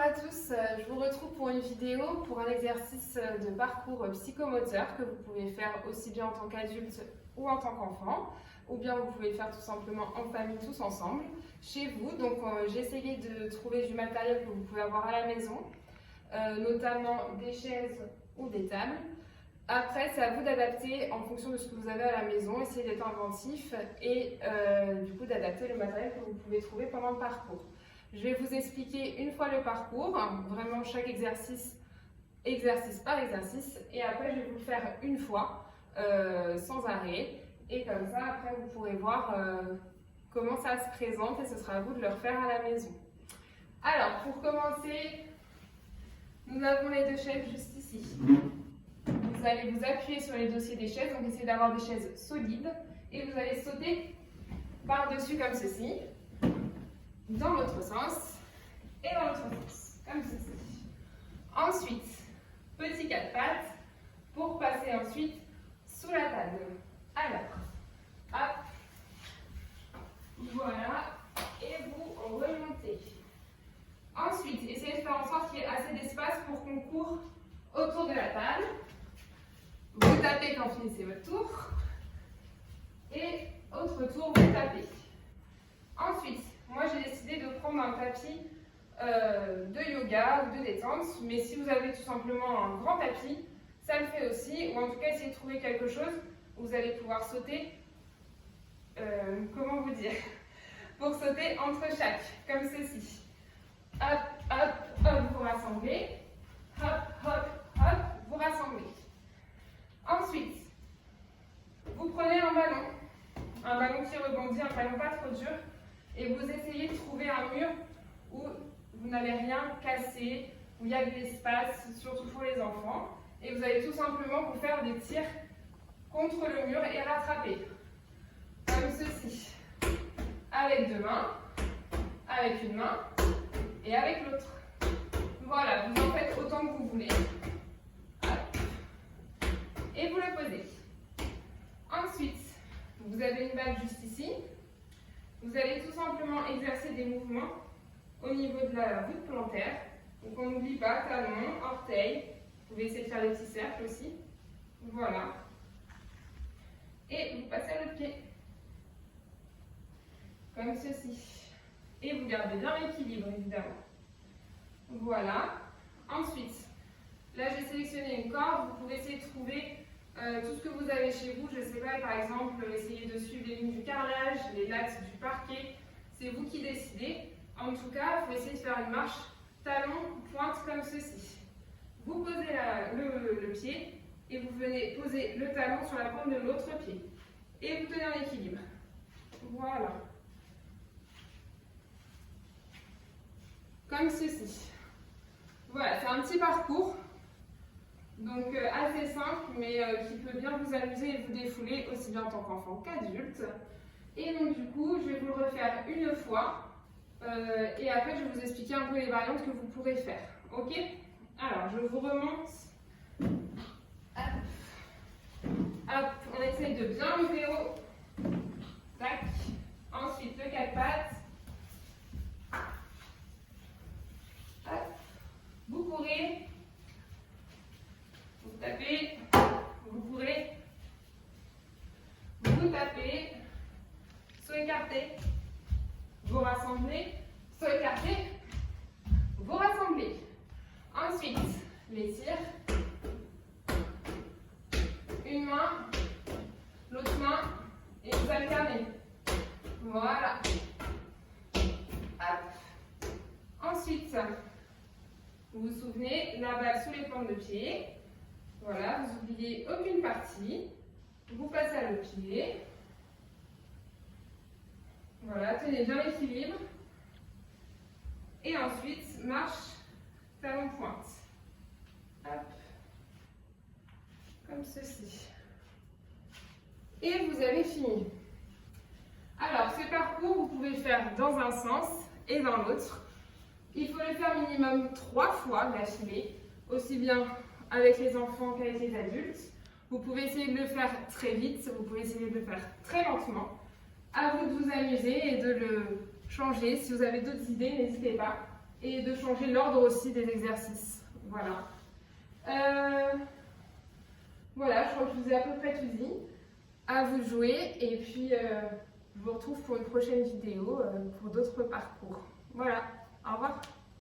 à tous, je vous retrouve pour une vidéo pour un exercice de parcours psychomoteur que vous pouvez faire aussi bien en tant qu'adulte ou en tant qu'enfant, ou bien vous pouvez le faire tout simplement en famille tous ensemble, chez vous. Donc j'ai essayé de trouver du matériel que vous pouvez avoir à la maison, notamment des chaises ou des tables. Après, c'est à vous d'adapter en fonction de ce que vous avez à la maison, essayez d'être inventif et du coup d'adapter le matériel que vous pouvez trouver pendant le parcours. Je vais vous expliquer une fois le parcours, vraiment chaque exercice par exercice, et après je vais vous le faire une fois, sans arrêt, et comme ça après vous pourrez voir comment ça se présente et ce sera à vous de le refaire à la maison. Alors pour commencer, nous avons les deux chaises juste ici. Vous allez vous appuyer sur les dossiers des chaises, donc essayez d'avoir des chaises solides, et vous allez sauter par-dessus comme ceci, dans l'autre sens et dans l'autre sens, comme ceci. Ensuite, petit 4 pattes pour passer ensuite sous la table. Alors, hop, voilà, et vous remontez. Ensuite, essayez de faire en sorte qu'il y ait assez d'espace pour qu'on court autour de la table. Vous tapez quand vous finissez votre tour. Et autre tour, vous tapez. Ensuite, moi j'ai décidé de prendre un tapis de yoga ou de détente, mais si vous avez tout simplement un grand tapis, ça le fait aussi, ou en tout cas essayez de trouver quelque chose où vous allez pouvoir sauter, comment vous dire, pour sauter entre chaque, comme ceci. Hop, hop, hop, vous rassemblez, hop, hop, hop, vous rassemblez. Ensuite, vous prenez un ballon qui rebondit, un ballon pas trop dur, et vous essayez de trouver un mur où vous n'avez rien cassé, où il y a de l'espace, surtout pour les enfants. Et vous allez tout simplement vous faire des tirs contre le mur et rattraper. Comme ceci. Avec deux mains, avec une main et avec l'autre. Voilà, vous en faites autant que vous voulez. Et vous le posez. Ensuite, vous avez une balle juste ici. Vous allez tout simplement exercer des mouvements au niveau de la voûte plantaire. Donc on n'oublie pas, talon, orteil. Vous pouvez essayer de faire des petits cercles aussi. Voilà. Et vous passez à l'autre pied. Comme ceci. Et vous gardez bien l'équilibre, évidemment. Voilà. Ensuite, là j'ai sélectionné une corde. Vous pouvez essayer de trouver tout ce que vous avez chez vous. Je ne sais pas, par exemple, essayez de suivre les lignes du carrelage, les lattes du parquet. C'est vous qui décidez. En tout cas, il faut essayer de faire une marche talon, pointe comme ceci. Vous posez le pied et vous venez poser le talon sur la pointe de l'autre pied. Et vous tenez en équilibre. Voilà. Comme ceci. Voilà, c'est un petit parcours. Donc assez simple, mais qui peut bien vous amuser et vous défouler, aussi bien en tant qu'enfant qu'adulte. Et donc du coup, je vais vous le refaire une fois. Et après, je vais vous expliquer un peu les variantes que vous pourrez faire. Ok? Alors, je vous remonte. Hop. Hop, on essaye de bien lever haut. Tac. Ensuite, le 4 pattes. Hop. Vous courez. Vous tapez, vous courez, vous tapez, saut écarté, vous rassemblez, saut écarté, vous rassemblez. Ensuite, les tirs, une main, l'autre main, et vous alternez. Voilà. Hop. Ensuite, vous vous souvenez, la balle sous les plantes de pied. Voilà, vous n'oubliez aucune partie. Vous passez à l'autre pied. Voilà, tenez bien l'équilibre. Et ensuite, marche, talon pointe. Hop. Comme ceci. Et vous avez fini. Alors, ce parcours, vous pouvez le faire dans un sens et dans l'autre. Il faut le faire minimum 3 fois d'affilée, aussi bien avec les enfants qu'avec les adultes. Vous pouvez essayer de le faire très vite, vous pouvez essayer de le faire très lentement. À vous de vous amuser et de le changer. Si vous avez d'autres idées, n'hésitez pas. et de changer l'ordre aussi des exercices. Voilà. Voilà, je crois que je vous ai à peu près tout dit. À vous de jouer et puis je vous retrouve pour une prochaine vidéo pour d'autres parcours. Voilà, au revoir.